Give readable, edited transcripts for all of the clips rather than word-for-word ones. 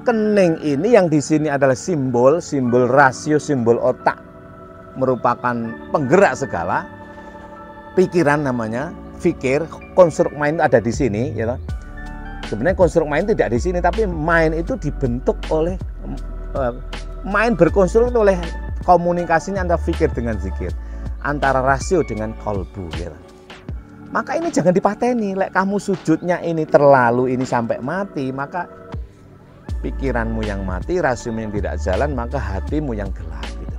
kening ini yang di sini adalah simbol rasio, simbol otak, merupakan penggerak segala. Pikiran namanya, fikir, konstruk mind ada di sini, ya. Sebenarnya konstruk mind tidak di sini, tapi mind itu dibentuk oleh mind berkonstruk oleh komunikasinya antara fikir dengan zikir, antara rasio dengan kolbu, ya. Maka ini jangan dipateni. Lek kamu sujudnya ini terlalu ini sampai mati, maka pikiranmu yang mati, rasiomu yang tidak jalan, maka hatimu yang gelap, gitu.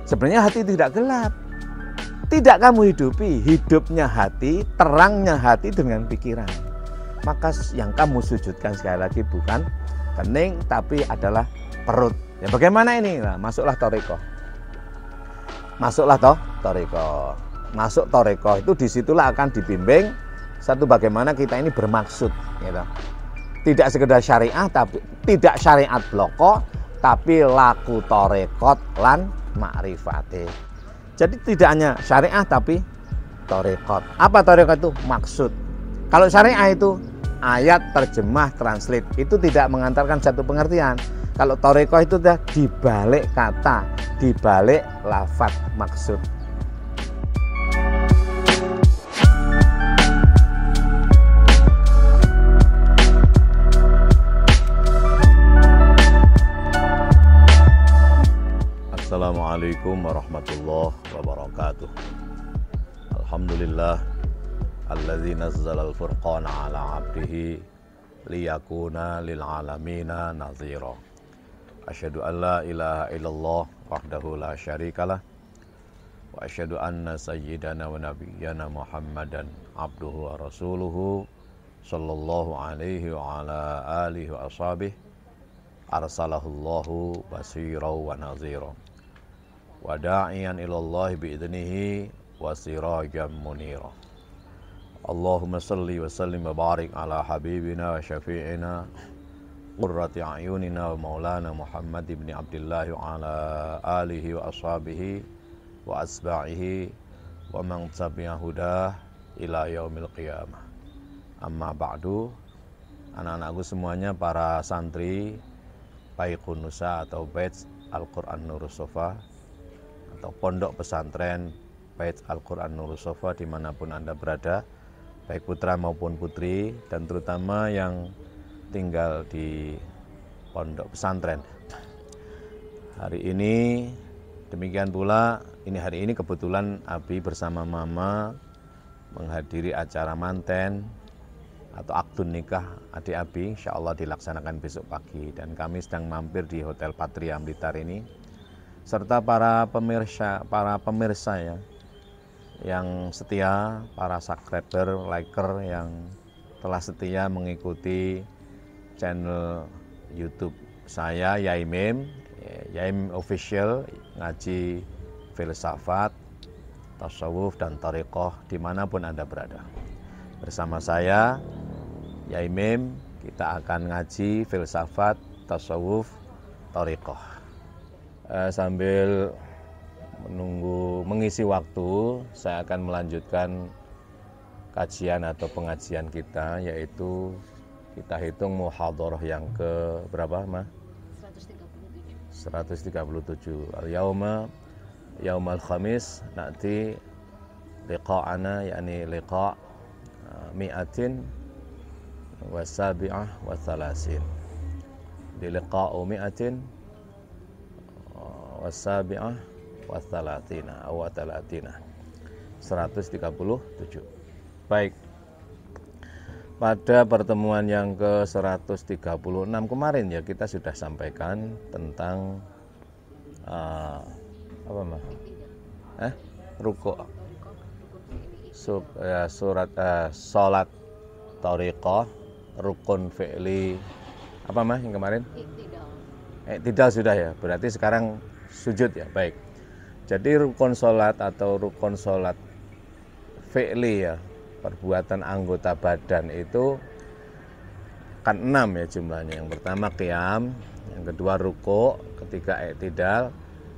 Sebenarnya hati tidak gelap. Tidak kamu hidupi, hidupnya hati, terangnya hati dengan pikiran. Maka yang kamu sujudkan sekali lagi bukan kening, tapi adalah perut. Ya bagaimana ini? Nah, masuklah toriko. Masuklah toriko. Masuk toriko itu disitulah akan dibimbing satu bagaimana kita ini bermaksud. Gitu. Tidak sekedar syariah, tapi tidak syariat bloko, tapi laku torekot lan ma'rifate. Jadi tidak hanya syariah tapi torekot. Apa torekot itu? Maksud. Kalau syariah itu ayat, terjemah, translate. Itu tidak mengantarkan satu pengertian. Kalau torekot itu sudah dibalik kata, dibalik lafaz maksud. Assalamualaikum warahmatullahi wabarakatuh. Alhamdulillah alladzi nazzala al-furqana ala 'abdihi liyakuna lil 'alamina nadhira. Asyhadu an la ilaha illallah wahdahu la syarikalah wa asyhadu anna sayyidana wa nabiyyana Muhammadan abduhu wa rasuluhu sallallahu alaihi wa ala alihi wa ashabihi arsalahullahu basira wa nadhira. Wa da'iyan ilallahi bi'idnihi wa sirajan munira. Allahumma salli wa sallim wa barik ala habibina wa syafi'ina qurrati a'yunina wa maulana Muhammad ibn Abdullah wa ala alihi wa ashabihi wa asba'ihi wa man tabi'a hudah ila yaumil qiyamah. Amma ba'du, anak-anakku semuanya, para santri Baiqun Nusa atau Bait Al-Quran Nurus Sofa atau Pondok Pesantren Bait Al-Quran Nurus Sofa dimanapun Anda berada, baik putra maupun putri, dan terutama yang tinggal di Pondok Pesantren. Hari ini demikian pula, hari ini kebetulan Abi bersama Mama menghadiri acara manten atau akdun nikah adik Abi, insya Allah dilaksanakan besok pagi, dan kami sedang mampir di Hotel Patria Blitar ini, serta para pemirsa ya, yang setia, para subscriber, liker yang telah setia mengikuti channel YouTube saya, Yaimim Official, ngaji filsafat, tasawuf dan thariqah dimanapun Anda berada. Bersama saya, Yaimim, kita akan ngaji filsafat, tasawuf, thariqah. Sambil menunggu mengisi waktu, saya akan melanjutkan kajian atau pengajian kita, yaitu kita hitung muhadharah yang ke berapa, Ma? 137. Al-yauma yaumal khamis nanti liqa'ana, yakni liqa' mi'atin wa sabi'ah wa thalasin. Di liqa'u mi'atin wa sabi'ah wa thalathina aw thalathina. 137. Baik. Pada pertemuan yang ke-136 kemarin ya, kita sudah sampaikan tentang apa, Ma? Ruku'. Salat thariqah, rukun fi'li, apa, Ma, yang kemarin? Tidak sudah ya. Berarti sekarang sujud ya. Baik. Jadi rukun salat atau rukun salat fi'li ya, perbuatan anggota badan itu kan 6 ya jumlahnya. Yang pertama qiyam, yang kedua ruku', ketiga i'tidal,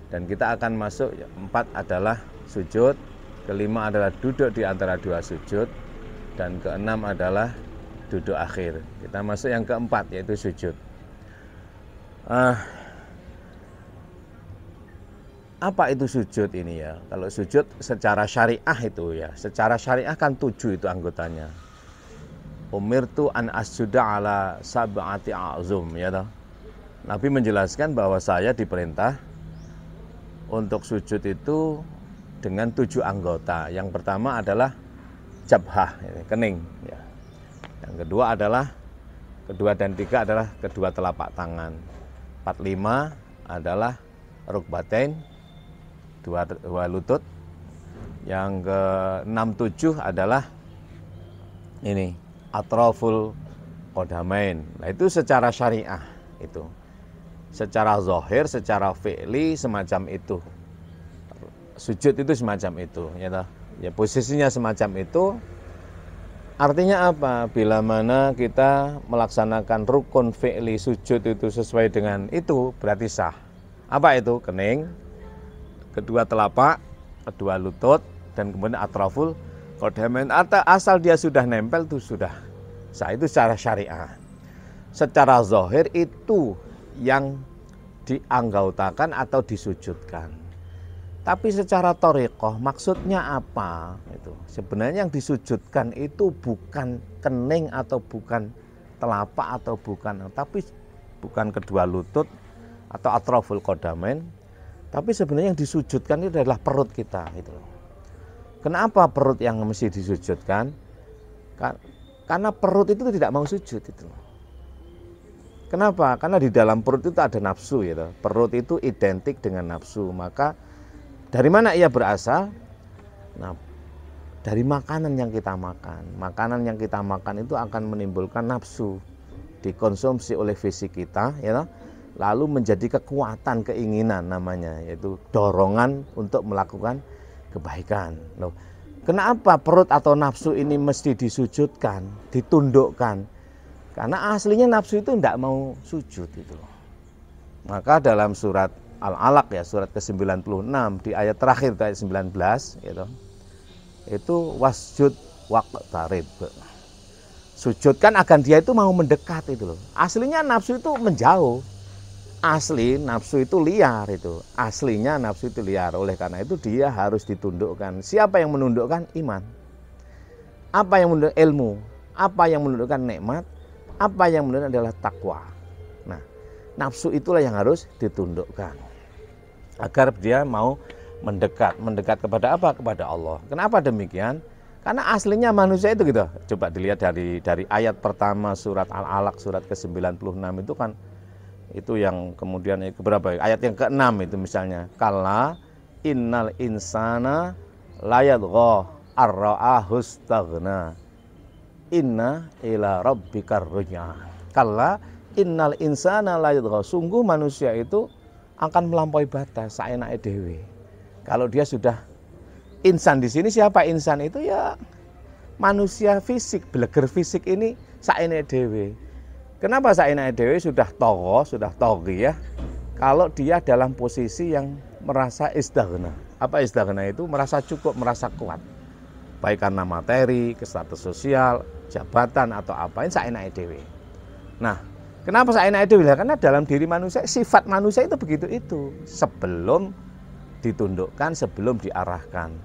dan kita akan masuk 4 adalah sujud, kelima adalah duduk di antara dua sujud, dan keenam adalah duduk akhir. Kita masuk yang keempat, yaitu sujud. Ah, apa itu sujud ini ya? Kalau sujud secara syariah itu ya, secara syariah kan 7 itu anggotanya. Umirtu an asjuda ala sab'ati a'zum ya toh. Nabi menjelaskan bahwa saya diperintah untuk sujud itu dengan 7 anggota. Yang pertama adalah jabhah, kening ya. Yang kedua adalah kedua dan tiga adalah kedua telapak tangan. 45 adalah rukbatain, dua lutut. Yang ke-6 7 adalah ini atraful qadamain. Nah, itu secara syariah itu. Secara zahir, secara fi'li semacam itu. Sujud itu semacam itu, ya toh. Ya posisinya semacam itu. Artinya apa? Bila mana kita melaksanakan rukun fi'li sujud itu sesuai dengan itu, berarti sah. Apa itu? Kening, kedua telapak, kedua lutut, dan kemudian atraful qadamain. Asal dia sudah nempel itu sudah sah. Itu secara syariah. Secara zahir itu yang dianggautakan atau disujudkan. Tapi secara thariqah maksudnya apa? Itu sebenarnya yang disujudkan itu bukan kening atau bukan telapak atau bukan, tapi bukan kedua lutut atau atraful qadamain, tapi sebenarnya yang disujudkan itu adalah perut kita itu. Kenapa perut yang mesti disujudkan? Karena perut itu tidak mau sujud itu. Kenapa? Karena di dalam perut itu ada nafsu gitu. Perut itu identik dengan nafsu. Maka dari mana ia berasal? Nah, dari makanan yang kita makan. Makanan yang kita makan itu akan menimbulkan nafsu, dikonsumsi oleh fisik kita, ya, lalu menjadi kekuatan keinginan namanya, yaitu dorongan untuk melakukan kebaikan. Loh, kenapa perut atau nafsu ini mesti disujudkan, ditundukkan? Karena aslinya nafsu itu tidak mau sujud itu. Maka dalam surat Al-Alaq ya, surat ke-96 di ayat terakhir ayat 19 gitu. Itu wasjud waqtarib. Sujudkan akan dia itu mau mendekat itu loh. Aslinya nafsu itu menjauh. Asli nafsu itu liar itu. Aslinya nafsu itu liar. Oleh karena itu dia harus ditundukkan. Siapa yang menundukkan? Iman. Apa yang menundukkan? Ilmu. Apa yang menundukkan? Nikmat. Apa yang menundukkan adalah takwa. Nah, nafsu itulah yang harus ditundukkan agar dia mau mendekat kepada apa? Kepada Allah. Kenapa demikian? Karena aslinya manusia itu gitu. Coba dilihat dari ayat pertama surat Al-Alaq surat ke-96 itu kan, itu yang kemudian berapa? Ayat yang ke-6 itu misalnya, kalla innal insana layadgha ar-ra'ahustaghna inna ila rabbikar ruj'a. Kalla innal insana layadgha, sungguh manusia itu akan melampaui batas saenake dhewe. Kalau dia sudah insan di sini, siapa insan itu? Ya manusia fisik, beleger fisik ini saenake dhewe. Kenapa saenake dhewe? Sudah togo, sudah togi ya. Kalau dia dalam posisi yang merasa istaghna. Apa istaghna itu? Merasa cukup, merasa kuat. Baik karena materi, status sosial, jabatan atau apa, ini saenake dhewe. Nah, kenapa saenake dhewe? Karena dalam diri manusia, sifat manusia itu begitu itu. Sebelum ditundukkan, sebelum diarahkan.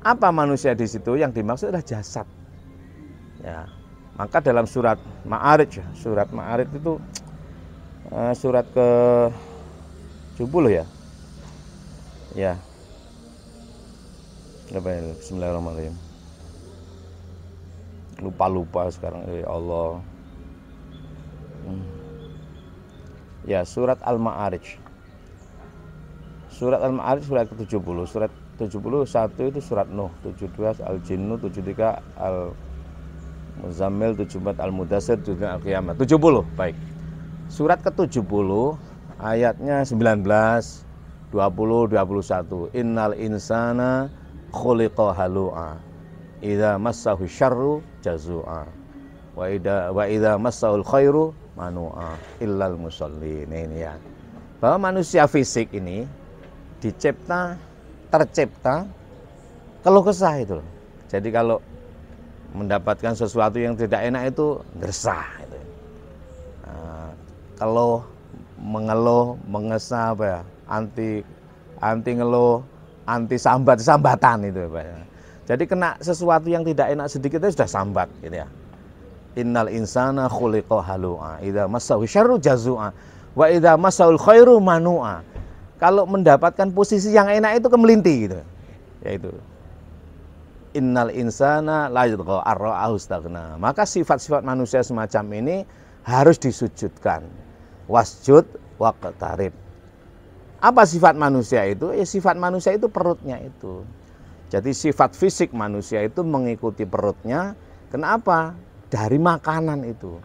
Apa manusia di situ? Yang dimaksud adalah jasad. Ya. Maka dalam surat Ma'arij, surat Ma'arij itu surat ke-70 ya. Ya. Bismillahirrahmanirrahim. Lupa sekarang, ya Allah. Ya, surat Al-Ma'arij. Surat Al-Ma'arij surat ke-70. Surat 71 itu surat Nuh, 72 Al-Jinnu, 73 Al-Muzammil, 74 Al-Mudassir, 73 Al-Qiyamah. 70, baik. Surat ke-70 ayatnya 19, 20, 21. Innal insana khuliqa halu'a. Idza massahu syarru jazua. Wa idza massahul khairu manu'a illal musallin. Ini ya. Bahwa manusia fisik ini tercipta keluh kesah itu. Jadi kalau mendapatkan sesuatu yang tidak enak itu gersah itu. Kalau mengeluh, mengesah apa ya, anti ngeluh, anti sambatan itu Pak ya. Jadi kena sesuatu yang tidak enak sedikit itu sudah sambat gitu ya. Innal insana khuliqa halu'a, idza massahu syarru jazua, wa idza massahul khairu manu'a. Kalau mendapatkan posisi yang enak itu kemelinti gitu. Yaitu innal insana la yadgha ar-ra'ahu istaghna. Maka sifat-sifat manusia semacam ini harus disujudkan. Wasjud waqtarib. Apa sifat manusia itu? Ya sifat manusia itu perutnya itu. Jadi sifat fisik manusia itu mengikuti perutnya. Kenapa? Dari makanan itu.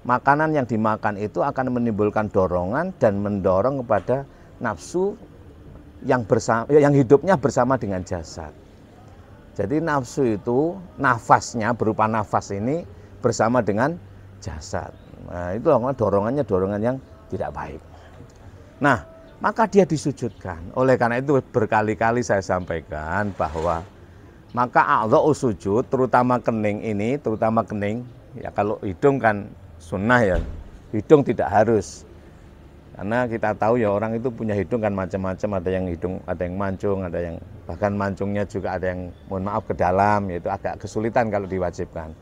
Makanan yang dimakan itu akan menimbulkan dorongan dan mendorong kepada nafsu yang hidupnya bersama dengan jasad. Jadi nafsu itu nafasnya berupa nafas ini bersama dengan jasad. Nah, itu dorongannya dorongan yang tidak baik. Nah, maka dia disujudkan. Oleh karena itu berkali-kali saya sampaikan bahwa maka a'dha'u sujud, terutama kening ini, terutama kening, ya kalau hidung kan sunnah ya, hidung tidak harus. Karena kita tahu ya orang itu punya hidung kan macam-macam, ada yang hidung, ada yang mancung, ada yang bahkan mancungnya juga ada yang mohon maaf ke dalam, yaitu agak kesulitan kalau diwajibkan.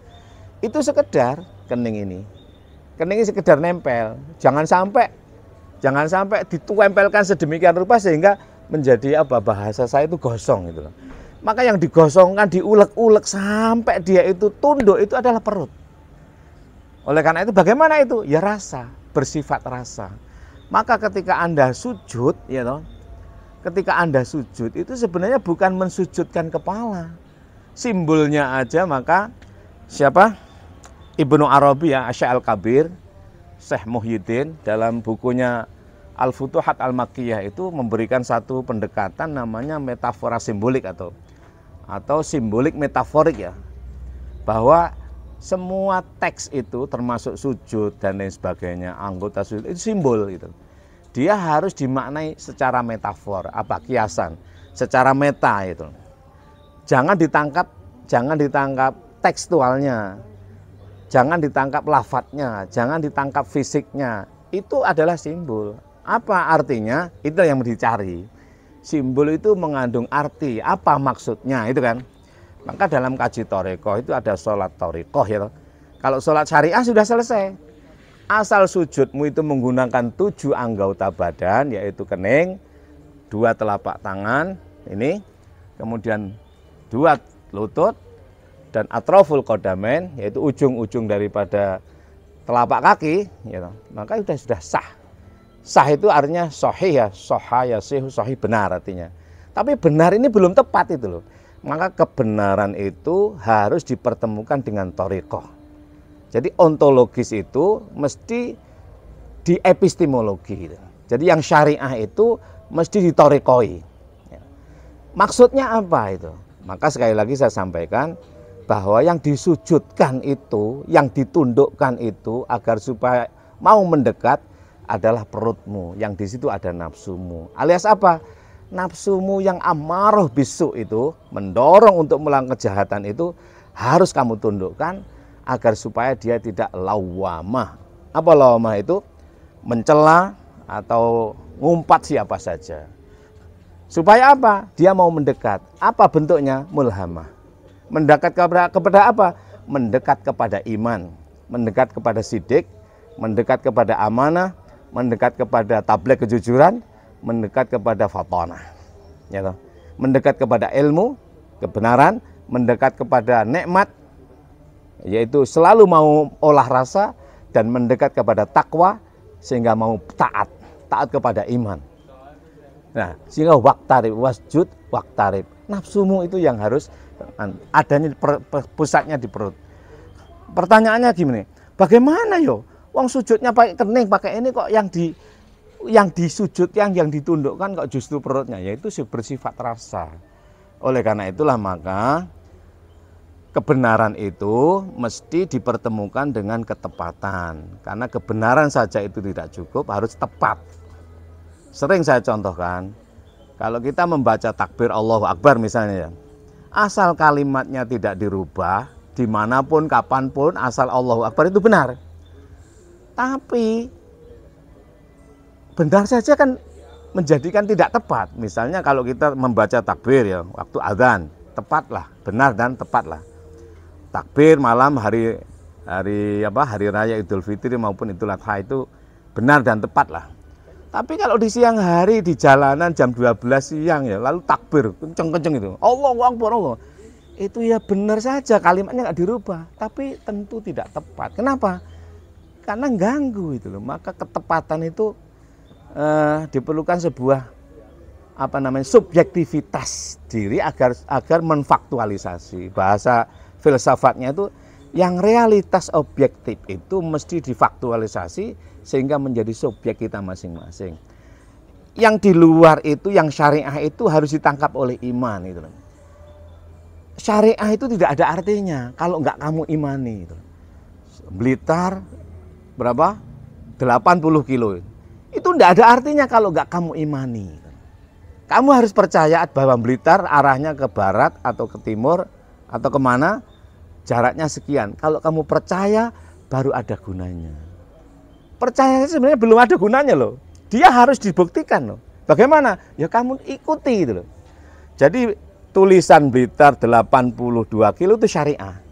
Itu sekedar kening ini. Kening ini sekedar nempel, jangan sampai ditempelkan sedemikian rupa sehingga menjadi apa, bahasa saya itu gosong gitu loh. Maka yang digosongkan, diulek-ulek sampai dia itu tunduk itu adalah perut. Oleh karena itu bagaimana itu? Ya rasa, bersifat rasa. Maka ketika Anda sujud, ya toh, ketika Anda sujud itu sebenarnya bukan mensujudkan kepala. Simbolnya aja, maka siapa? Ibnu Arabi ya, Asy' al-Kabir, Syekh Muhyiddin dalam bukunya Al-Futuhat Al-Makkiyah itu memberikan satu pendekatan namanya metafora simbolik atau simbolik metaforik ya. Bahwa semua teks itu termasuk sujud dan lain sebagainya, anggota sujud itu simbol gitu. Dia harus dimaknai secara metafor, kiasan, secara meta itu. Jangan ditangkap tekstualnya. Jangan ditangkap lafadznya, jangan ditangkap fisiknya. Itu adalah simbol. Apa artinya? Itu yang dicari. Simbol itu mengandung arti. Apa maksudnya? Itu kan. Maka dalam kaji thariqah itu ada sholat thariqah ya. Kalau sholat syariah sudah selesai. Asal sujudmu itu menggunakan 7 anggota badan, yaitu kening, 2 telapak tangan, ini, kemudian 2 lutut, dan atroful qadamain, yaitu ujung-ujung daripada telapak kaki, gitu. Maka sudah sah. Sah itu artinya sahih ya, sahha yasih, sahih benar artinya. Tapi benar ini belum tepat itu loh. Maka kebenaran itu harus dipertemukan dengan thariqah. Jadi ontologis itu mesti di epistemologi. Gitu. Jadi yang syariah itu mesti dithariqahi. Maksudnya apa itu? Maka sekali lagi saya sampaikan bahwa yang disujudkan itu, yang ditundukkan itu agar supaya mau mendekat adalah perutmu, yang di situ ada nafsumu. Alias apa? Nafsumu yang amarah bisu itu, mendorong untuk melakukan kejahatan itu harus kamu tundukkan agar supaya dia tidak lawamah. Apa lawamah itu? Mencela atau ngumpat siapa saja. Supaya apa? Dia mau mendekat. Apa bentuknya? Mulhamah. Mendekat kepada apa? Mendekat kepada iman, mendekat kepada sidik, mendekat kepada amanah, mendekat kepada tabligh kejujuran, mendekat kepada fatanah. Ya toh? Mendekat kepada ilmu, kebenaran, mendekat kepada nikmat, yaitu selalu mau olah rasa, dan mendekat kepada takwa sehingga mau taat kepada iman. Nah, sehingga waqtarib, wasjud waqtarib. Nafsumu itu yang harus adanya pusatnya di perut. Pertanyaannya gini, bagaimana yo? Wong sujudnya pakai kening, pakai ini kok yang disujud, yang ditundukkan kok justru perutnya, yaitu bersifat rasa. Oleh karena itulah maka kebenaran itu mesti dipertemukan dengan ketepatan. Karena kebenaran saja itu tidak cukup, harus tepat. Sering saya contohkan, kalau kita membaca takbir Allahu Akbar misalnya ya, asal kalimatnya tidak dirubah, dimanapun, kapanpun, asal Allahu Akbar itu benar. Tapi benar saja kan menjadikan tidak tepat. Misalnya kalau kita membaca takbir ya, waktu azan, tepatlah, benar dan tepatlah. Takbir malam hari raya Idul Fitri maupun Idul Adha itu benar dan tepatlah. Tapi kalau di siang hari di jalanan jam 12 siang ya, lalu takbir kenceng-kenceng itu, Allahu Akbar, Allah. Itu ya benar saja, kalimatnya nggak dirubah, tapi tentu tidak tepat. Kenapa? Karena ganggu itu loh. Maka ketepatan itu diperlukan sebuah subjektivitas diri agar menfaktualisasi. Bahasa filsafatnya itu yang realitas objektif itu mesti difaktualisasi sehingga menjadi subjek kita masing-masing. Yang di luar itu, yang syariah itu harus ditangkap oleh iman itu. Syariah itu tidak ada artinya kalau nggak kamu imani. Blitar berapa? 80 kilo. Itu tidak ada artinya kalau nggak kamu imani. Kamu harus percaya bahwa Blitar arahnya ke barat atau ke timur atau kemana, jaraknya sekian. Kalau kamu percaya, baru ada gunanya. Percaya sebenarnya belum ada gunanya loh. Dia harus dibuktikan loh. Bagaimana? Ya kamu ikuti gitu loh. Jadi tulisan Blitar 82 kilo itu syariah.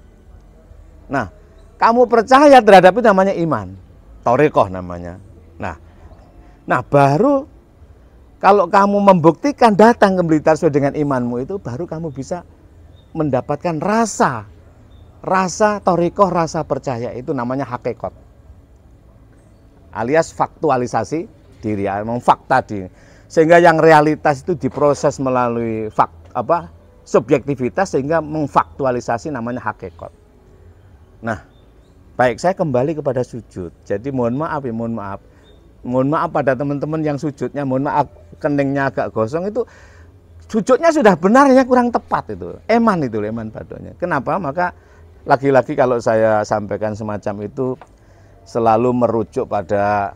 Nah, kamu percaya terhadap itu namanya iman. Thariqah namanya. Nah baru kalau kamu membuktikan datang ke Blitar sesuai dengan imanmu itu, baru kamu bisa mendapatkan rasa thariqah, rasa percaya, itu namanya hakikat. Alias faktualisasi diri, memang fakta diri. Sehingga yang realitas itu diproses melalui subjektivitas sehingga memfaktualisasi namanya hakikat. Nah, baik, saya kembali kepada sujud. Jadi mohon maaf pada teman-teman yang sujudnya, mohon maaf keningnya agak gosong, itu sujudnya sudah benar ya kurang tepat itu. Eman badonya. Kenapa? Maka lagi-lagi kalau saya sampaikan semacam itu selalu merujuk pada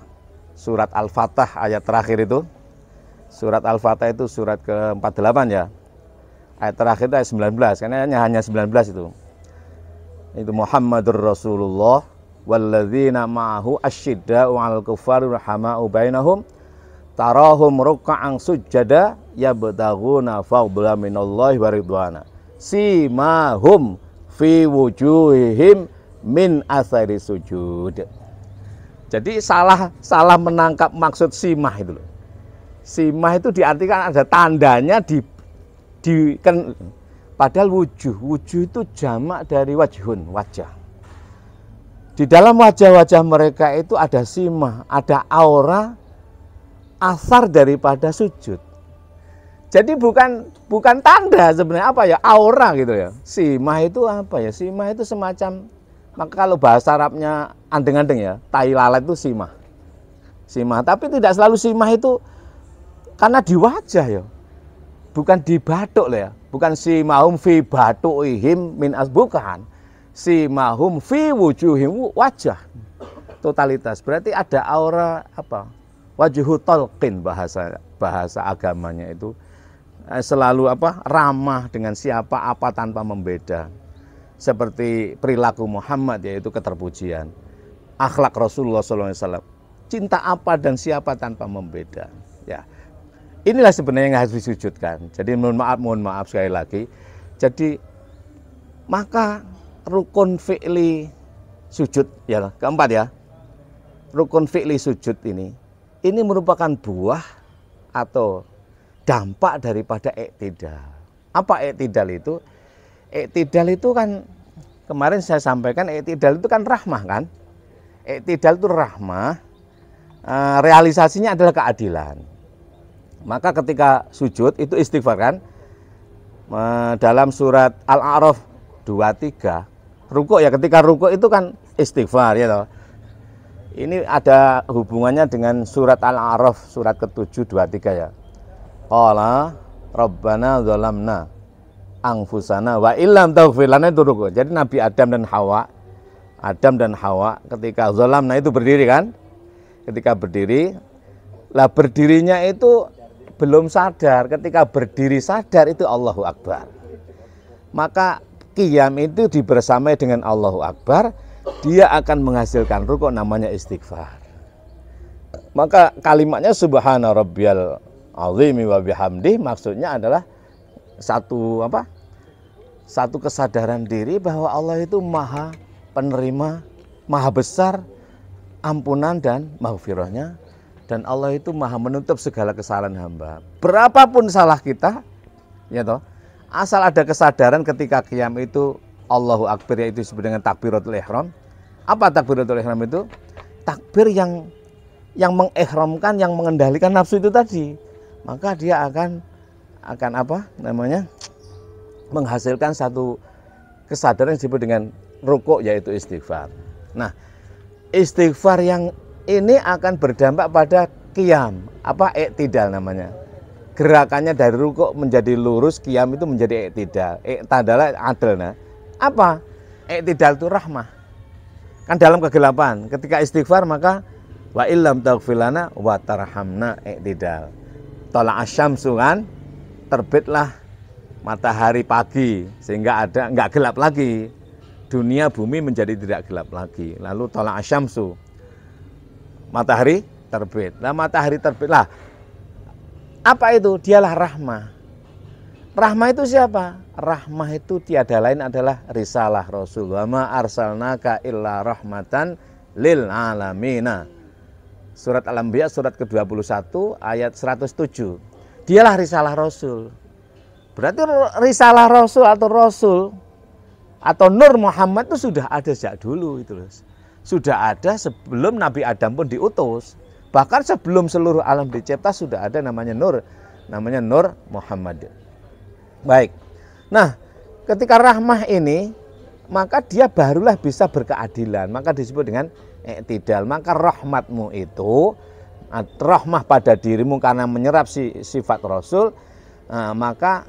surat Al-Fatah ayat terakhir itu. Surat Al-Fatah itu surat ke-48 ya. Ayat terakhir itu ayat 19, karena hanya 19 itu. Itu Muhammadur Rasulullah walladzina ma'ahu asyidda'u 'alal kuffari rahama'u bainahum tarahum ruk'an sujada yabtaghuna fadlan minallahi wa ridwana simahum fi wujuhihim min athari sujud. Jadi salah menangkap maksud simah itu loh. Simah itu diartikan ada tandanya padahal wujuh itu jamak dari wajhun, wajah. Di dalam wajah-wajah mereka itu ada simah, ada aura, asar daripada sujud. Jadi bukan tanda sebenarnya, apa ya, aura gitu ya. Simah itu apa ya? Simah itu semacam, maka kalau bahasa Arabnya andeng-andeng ya, tai lalat itu simah. Simah, tapi tidak selalu simah itu karena di wajah ya. Bukan di batuk ya. Bukan simahum fi batuihim min asbukan. Simahum fi wujuhim, wajah totalitas. Berarti ada aura wajhu talqin, bahasa agamanya itu selalu ramah dengan siapa, apa, tanpa membeda. Seperti perilaku Muhammad, yaitu keterpujian. Akhlak Rasulullah SAW, cinta apa dan siapa tanpa membeda. Ya, inilah sebenarnya yang harus disujudkan. Jadi mohon maaf sekali lagi. Jadi maka rukun fi'li sujud ya, keempat ya. Rukun fi'li sujud ini merupakan buah atau dampak daripada iktidal. Apa iktidal itu? Iktidal itu kan kemarin saya sampaikan, iktidal itu kan rahmah kan. Iktidal itu rahmah, realisasinya adalah keadilan. Maka ketika sujud itu istighfar kan. Dalam surat Al-A'raf 23 rukuk ya, ketika rukuk itu kan istighfar ya toh. Ini ada hubungannya dengan surat Al-A'raf surat ke-7 23 ya. Qala Rabbana zalamna anfusana wa illam taghfir lana, itu rukuk. Jadi Nabi Adam dan Hawa ketika zalamna itu berdiri kan. Ketika berdiri, lah berdirinya itu belum sadar. Ketika berdiri sadar itu Allahu Akbar. Maka qiyam itu dibersamai dengan Allahu Akbar, dia akan menghasilkan rukuk namanya istighfar. Maka kalimatnya subhana rabbiyal azimi wa bihamdi maksudnya adalah satu apa? Satu kesadaran diri bahwa Allah itu maha penerima, maha besar ampunan dan maghfirahnya, dan Allah itu maha menutup segala kesalahan hamba. Berapapun salah kita, ya toh, asal ada kesadaran ketika qiyam itu Allahu Akbar, yaitu disebut dengan takbiratul ihram. Apa takbiratul ihram itu? Takbir yang mengihramkan, yang mengendalikan nafsu itu tadi. Maka dia akan apa namanya? Menghasilkan satu kesadaran yang disebut dengan rukuk, yaitu istighfar. Nah, istighfar yang ini akan berdampak pada qiyam, apa iktidal namanya. Gerakannya dari rukuk menjadi lurus, qiyam itu menjadi iktidal. Iktidal adil. Nah, apa? Iktidal itu rahmah. Kan dalam kegelapan, ketika istighfar maka wa illam taghfir lana wa tarhamna iktidal. Tolak asyamsu kan, terbitlah matahari pagi sehingga ada enggak gelap lagi. Dunia bumi menjadi tidak gelap lagi. Lalu tolak asyamsu, matahari terbit. Nah, matahari terbitlah. Apa itu? Dialah rahmah. Rahmah itu siapa? Rahmah itu tiada lain adalah risalah Rasul. Wa ma arsalnaka illa rahmatan lil alamina. Surat Al-Anbiya surat ke-21 ayat 107. Dialah risalah Rasul. Berarti risalah Rasul atau Nur Muhammad itu sudah ada sejak dulu itu loh. Sudah ada sebelum Nabi Adam pun diutus. Bahkan sebelum seluruh alam dicipta sudah ada namanya Nur Muhammad. Baik. Nah, ketika rahmah ini maka dia barulah bisa berkeadilan. Maka disebut dengan iktidal. Maka rahmatmu itu rahmah pada dirimu karena menyerap sifat Rasul, maka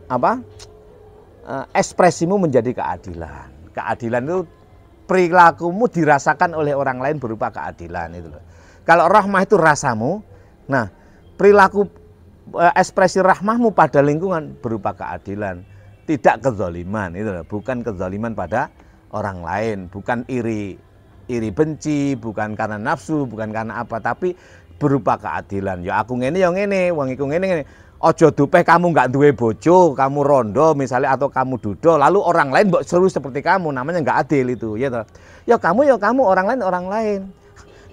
apa? Ekspresimu menjadi keadilan. Keadilan itu perilakumu dirasakan oleh orang lain berupa keadilan itu loh. Kalau rahmah itu rasamu, nah perilaku ekspresi rahmahmu pada lingkungan berupa keadilan, tidak kezaliman itu loh. Bukan kezaliman pada orang lain, bukan iri benci, bukan karena nafsu, bukan karena apa, tapi berupa keadilan. Ya aku ngene ya ngene, wong iku ngene. Ojo dupeh kamu nggak duwe bojo, kamu rondo misalnya atau kamu dudo, lalu orang lain mbok seru seperti kamu, namanya nggak adil itu, ya toh. Ya kamu, orang lain.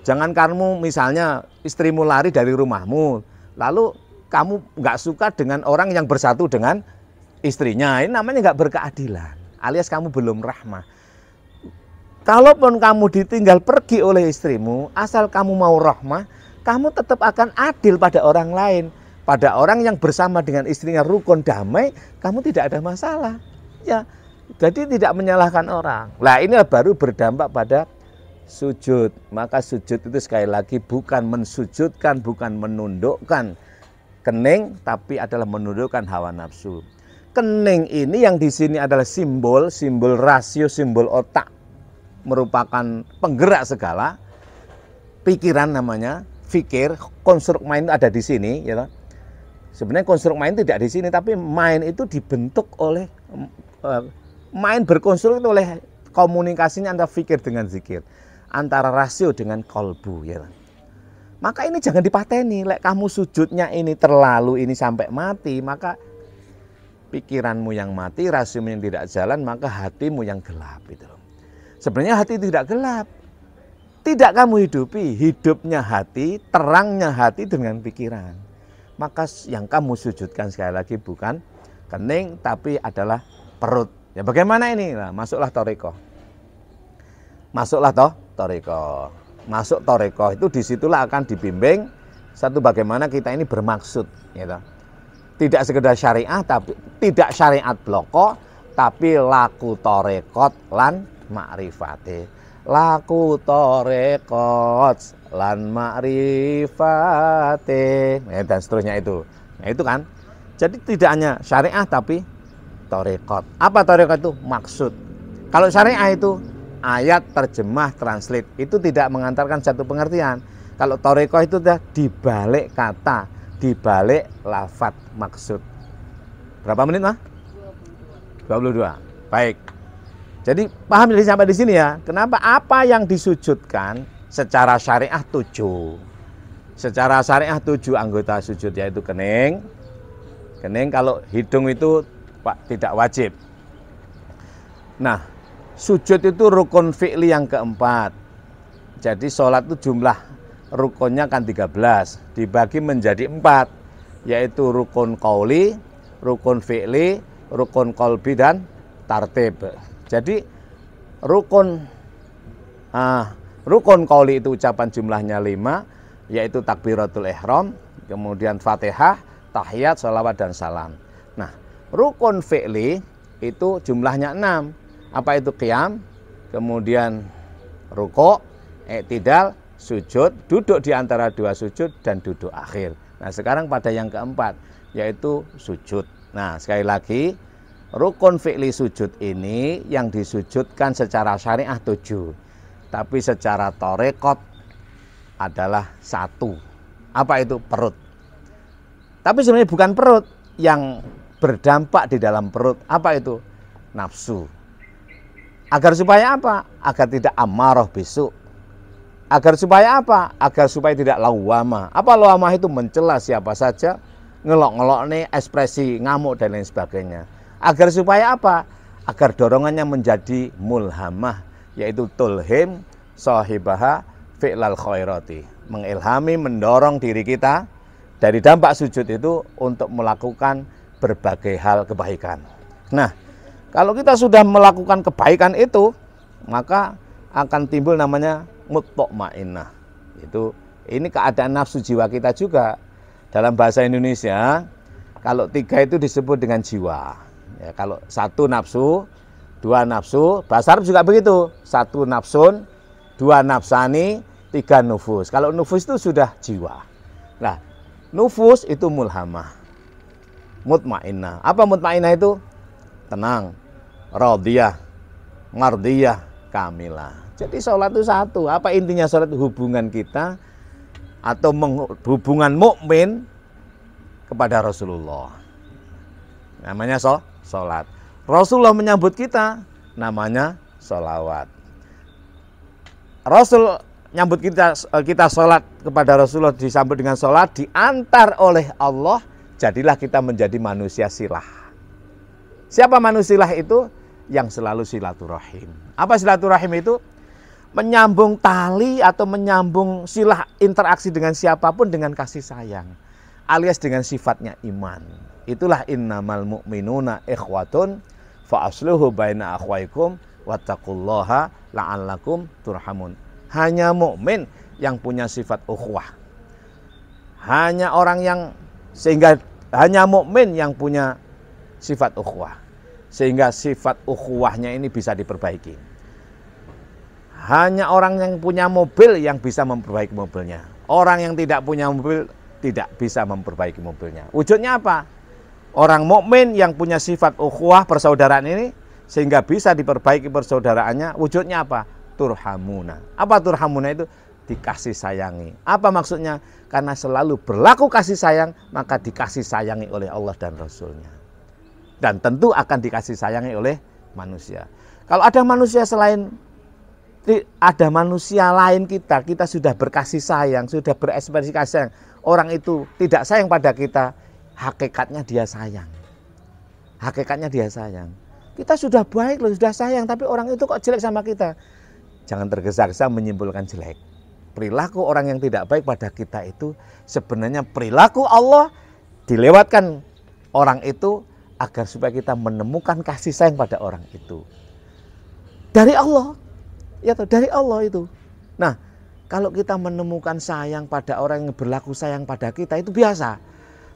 Jangan kamu misalnya istrimu lari dari rumahmu, lalu kamu nggak suka dengan orang yang bersatu dengan istrinya, ini namanya nggak berkeadilan, alias kamu belum rahmah. Kalaupun kamu ditinggal pergi oleh istrimu, asal kamu mau rahmah, kamu tetap akan adil pada orang lain. Pada orang yang bersama dengan istrinya rukun damai, kamu tidak ada masalah. Ya, jadi tidak menyalahkan orang. Lah ini baru berdampak pada sujud. Maka sujud itu sekali lagi bukan mensujudkan, bukan menundukkan kening, tapi adalah menundukkan hawa nafsu. Kening ini yang di sini adalah simbol rasio, simbol otak, merupakan penggerak segala pikiran namanya, fikir, konstruk mind ada di sini, ya. Sebenarnya konstruk mind tidak di sini, tapi mind itu dibentuk oleh mind berkonstruk oleh komunikasinya antara fikir dengan zikir, antara rasio dengan kolbu, ya. Maka ini jangan dipateni, lek kamu sujudnya ini terlalu ini sampai mati, maka pikiranmu yang mati, rasiomu yang tidak jalan, maka hatimu yang gelap itu. Sebenarnya hati tidak gelap. Tidak kamu hidupi, hidupnya hati, terangnya hati dengan pikiran. Maka yang kamu sujudkan sekali lagi bukan kening, tapi adalah perut. Ya bagaimana ini? Nah, masuklah thariqah. Masuk thariqah itu disitulah akan dibimbing satu bagaimana kita ini bermaksud. Gitu. Tidak sekedar syariah, tapi tidak syariat bloko, tapi laku thariqat lan ma'rifate. Laku torekot lan ma'rifate, dan seterusnya itu. Nah itu kan. Jadi tidak hanya syariah tapi torekot. Apa torekot itu? Maksud. Kalau syariah itu ayat, terjemah, translate. Itu tidak mengantarkan satu pengertian. Kalau torekot itu sudah dibalik kata, dibalik lafaz maksud. Berapa menit mah? 22. Baik. Jadi paham jadi sampai di sini ya. Kenapa apa yang disujudkan secara syariah 7. Secara syariah 7 anggota sujud, yaitu kening. Kening, kalau hidung itu tidak wajib. Nah, sujud itu rukun fi'li yang keempat. Jadi sholat itu jumlah rukunnya kan 13, dibagi menjadi 4, yaitu rukun qauli, rukun fi'li, rukun qalbi, dan tartib. Jadi rukun qauli itu ucapan jumlahnya 5, yaitu takbiratul ihram, kemudian Fatihah, tahiyat, sholawat, dan salam. Nah, rukun fi'li itu jumlahnya 6. Apa itu? Qiyam, kemudian rukuk, i'tidal, sujud, duduk di antara 2 sujud, dan duduk akhir. Nah, sekarang pada yang keempat, yaitu sujud. Nah, sekali lagi, rukun fi'li sujud ini yang disujudkan secara syariah 7, tapi secara torekot adalah 1. Apa itu? Perut. Tapi sebenarnya bukan perut, yang berdampak di dalam perut. Apa itu? Nafsu. Agar supaya apa? Agar tidak amarah besok. Agar supaya apa? Agar supaya tidak lawamah. Apa lawamah itu? Mencela siapa saja, ngelok-ngelok nih, ekspresi ngamuk dan lain sebagainya. Agar supaya apa? Agar dorongannya menjadi mulhamah, yaitu tulhim sahibaha fi'lal khairati. Mengilhami, mendorong diri kita dari dampak sujud itu untuk melakukan berbagai hal kebaikan. Nah, kalau kita sudah melakukan kebaikan itu, maka akan timbul namanya mutmainnah. Ini keadaan nafsu jiwa kita juga. Dalam bahasa Indonesia, kalau 3 itu disebut dengan jiwa. Ya, kalau 1 nafsu, 2 nafsu, bahasa Arab juga begitu. 1 nafsun, 2 nafsani, 3 nufus. Kalau nufus itu sudah jiwa. Nah, nufus itu mulhamah, mutmainnah. Apa mutmainnah itu? Tenang, radiyah, mardiyah, kamilah. Jadi sholat itu 1. Apa intinya sholat? Hubungan kita atau hubungan mukmin kepada Rasulullah. Namanya sholat. Rasulullah menyambut kita, namanya sholawat. Rasul nyambut kita sholat kepada Rasulullah, disambut dengan sholat, diantar oleh Allah, jadilah kita menjadi manusia silah. Siapa manusia itu? Yang selalu silaturahim. Apa silaturahim itu? Menyambung tali atau menyambung silah interaksi dengan siapapun dengan kasih sayang, alias dengan sifatnya iman. Itulah innamal mu'minuna ikhwatun fa asluhu baina akhwaikum wattaqullaha la'allakum turhamun. Hanya mukmin yang punya sifat ukhuwah. Hanya mukmin yang punya sifat ukhuwah. Sehingga sifat ukhuwahnya ini bisa diperbaiki. Hanya orang yang punya mobil yang bisa memperbaiki mobilnya. Orang yang tidak punya mobil tidak bisa memperbaiki mobilnya. Wujudnya apa? Orang mukmin yang punya sifat ukhuwah persaudaraan ini sehingga bisa diperbaiki persaudaraannya. Wujudnya apa? Turhamuna. Apa turhamuna itu? Dikasih sayangi. Apa maksudnya? Karena selalu berlaku kasih sayang, maka dikasih sayangi oleh Allah dan Rasulnya. Dan tentu akan dikasih sayangi oleh manusia. Kalau ada manusia lain kita sudah berkasih sayang, sudah berekspresi kasih sayang. Orang itu tidak sayang pada kita, hakikatnya dia sayang. Hakikatnya dia sayang. Kita sudah baik loh, sudah sayang, tapi orang itu kok jelek sama kita. Jangan tergesa-gesa menyimpulkan jelek. Perilaku orang yang tidak baik pada kita itu sebenarnya perilaku Allah dilewatkan orang itu agar supaya kita menemukan kasih sayang pada orang itu. Dari Allah. Ya, dari Allah itu. Nah, kalau kita menemukan sayang pada orang yang berlaku sayang pada kita itu biasa.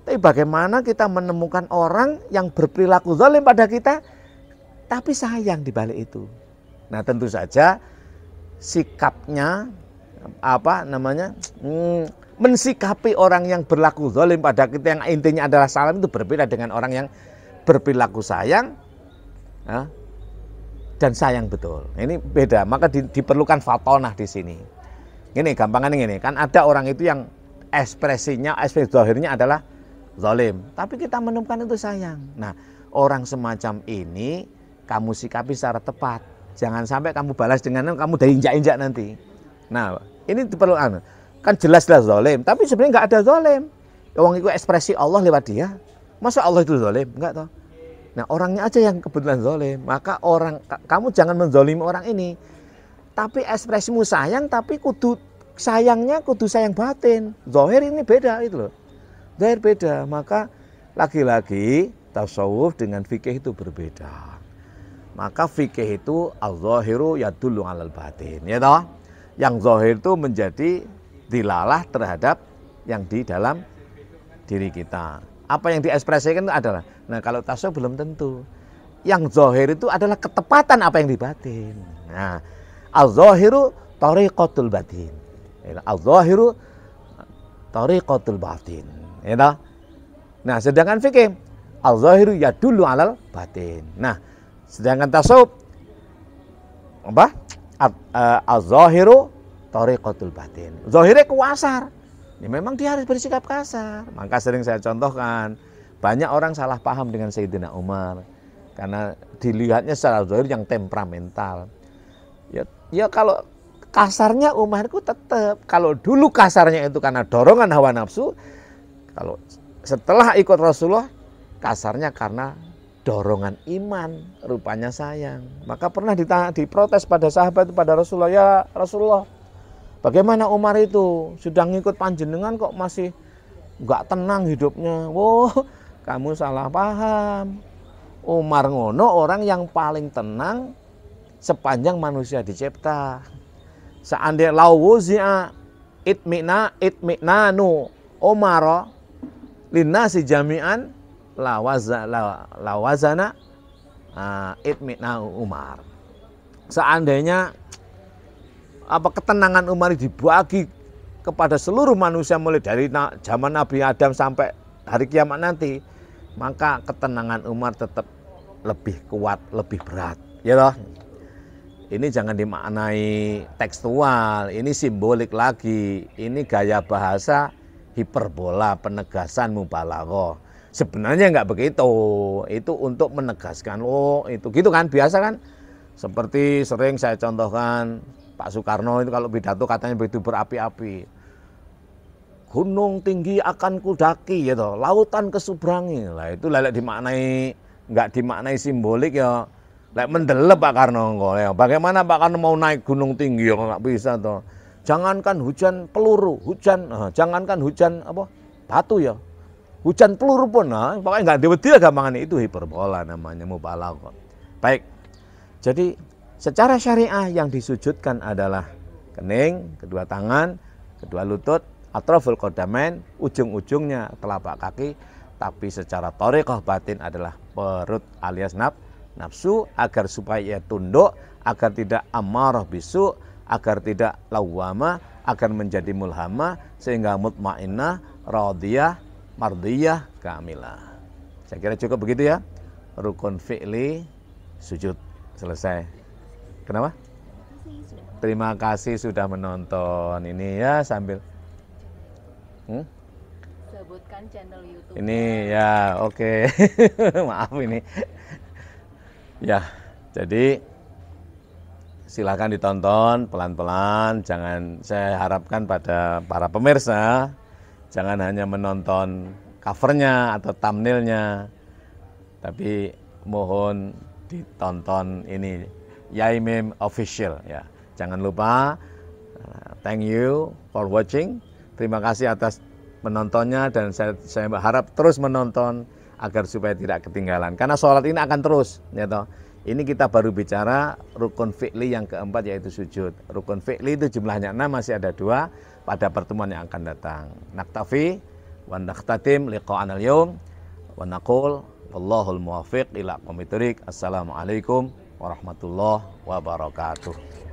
Tapi bagaimana kita menemukan orang yang berperilaku zalim pada kita tapi sayang di balik itu? Nah, tentu saja sikapnya mensikapi orang yang berlaku zalim pada kita yang intinya adalah salam itu berbeda dengan orang yang berperilaku sayang dan sayang betul. Ini beda, maka diperlukan fatonah di sini. Ini gampangannya ini, kan ada orang itu yang ekspresi zahirnya adalah zalim, tapi kita menemukan itu sayang. Nah, orang semacam ini kamu sikapi secara tepat. Jangan sampai kamu balas dengan kamu dari injak-injak nanti. Nah, ini diperlukan. kan jelas-jelas zalim, tapi sebenarnya nggak ada zalim. Wong itu ekspresi Allah lewat dia. Masa Allah itu zalim? Enggak toh. Nah, orangnya aja yang kebetulan zalim. Maka kamu jangan menzalimi orang ini. Tapi ekspresimu sayang, tapi kudu sayangnya kudu sayang batin. Zahir ini beda itu loh. Zahir beda. Maka lagi-lagi tasawuf dengan fikih itu berbeda. Maka fikih itu al-zahiru yadullu 'alal batin, ya toh? Yang zahir itu menjadi dilalah terhadap yang di dalam diri kita. Apa yang diekspresikan itu adalah, nah kalau tasawuf belum tentu. Yang zahir itu adalah ketepatan apa yang di batin. Nah, al-zahiru tariqatul batin. Al-zahiru tariqatul batin. Ya toh? Nah, sedangkan fikih al-zahiru yadullu 'alal batin. Nah, sedangkan tasawuf apa? Al-zahiru tariqatul batin. Zahirnya kuasar. Ya memang dia harus bersikap kasar. Maka sering saya contohkan, banyak orang salah paham dengan Sayyidina Umar karena dilihatnya secara zahir yang temperamental. Ya kalau kasarnya Umar itu tetap, kalau dulu kasarnya itu karena dorongan hawa nafsu, kalau setelah ikut Rasulullah kasarnya karena dorongan iman, rupanya sayang. Maka pernah diprotes pada sahabat pada Rasulullah, ya Rasulullah, bagaimana Umar itu sudah ngikut panjenengan kok masih nggak tenang hidupnya? Wow, kamu salah paham. Umar ngono orang yang paling tenang sepanjang manusia dicipta. Seandainya lawuzi'a itminanu Umar linnasi jami'an lawazana itminanu Umar. Seandainya ketenangan Umar dibagi kepada seluruh manusia mulai dari zaman Nabi Adam sampai hari kiamat nanti, maka ketenangan Umar tetap lebih kuat, lebih berat. Ya loh. Ini jangan dimaknai tekstual, ini simbolik lagi, ini gaya bahasa hiperbola, penegasan mubalaghah. Sebenarnya nggak begitu, itu untuk menegaskan, oh itu gitu kan, biasa kan. Seperti sering saya contohkan, Pak Soekarno itu kalau pidato katanya begitu berapi-api. Gunung tinggi akan kudaki, gitu, lautan kesubrangi. Lah itu lelek dimaknai, nggak dimaknai simbolik ya. Lek mendelep Pak Karno, ya. Bagaimana Pak Karno mau naik gunung tinggi ya nggak bisa toh. Jangankan hujan peluru, jangankan hujan apa batu ya, hujan peluru pun, pokoknya nggak diwedil gampangan itu hiperbola namanya mubalaghah. Baik, jadi secara syariah yang disujudkan adalah kening, kedua tangan, kedua lutut, atraful qadamain, ujung-ujungnya telapak kaki. Tapi secara thariqah batin adalah perut alias nafsu, agar supaya ia tunduk, agar tidak amarah bisu, agar tidak lawwama, agar menjadi mulhamah, sehingga mutmainnah, radiyah, mardiyah, kamilah. Saya kira cukup begitu ya. Rukun fi'li sujud selesai. Kenapa? Terima kasih sudah menonton. Ini ya sambil sebutkan channel YouTube. Ini ya, oke. Maaf ini. Ya, jadi silakan ditonton pelan-pelan. Jangan, saya harapkan pada para pemirsa jangan hanya menonton covernya atau thumbnailnya, tapi mohon ditonton ini Yaimim Official ya. Jangan lupa. Thank you for watching. Terima kasih atas menontonnya dan saya harap terus menonton agar supaya tidak ketinggalan. Karena sholat ini akan terus, ya toh. Ini kita baru bicara rukun fi'li yang keempat yaitu sujud. Rukun fi'li itu jumlahnya 6, masih ada 2 pada pertemuan yang akan datang. Naktafi wa nakhtatim liqa'anal yaum wa naqul wallahul muwaffiq ila aqwamit thoriq. Assalamualaikum warahmatullahi wabarakatuh.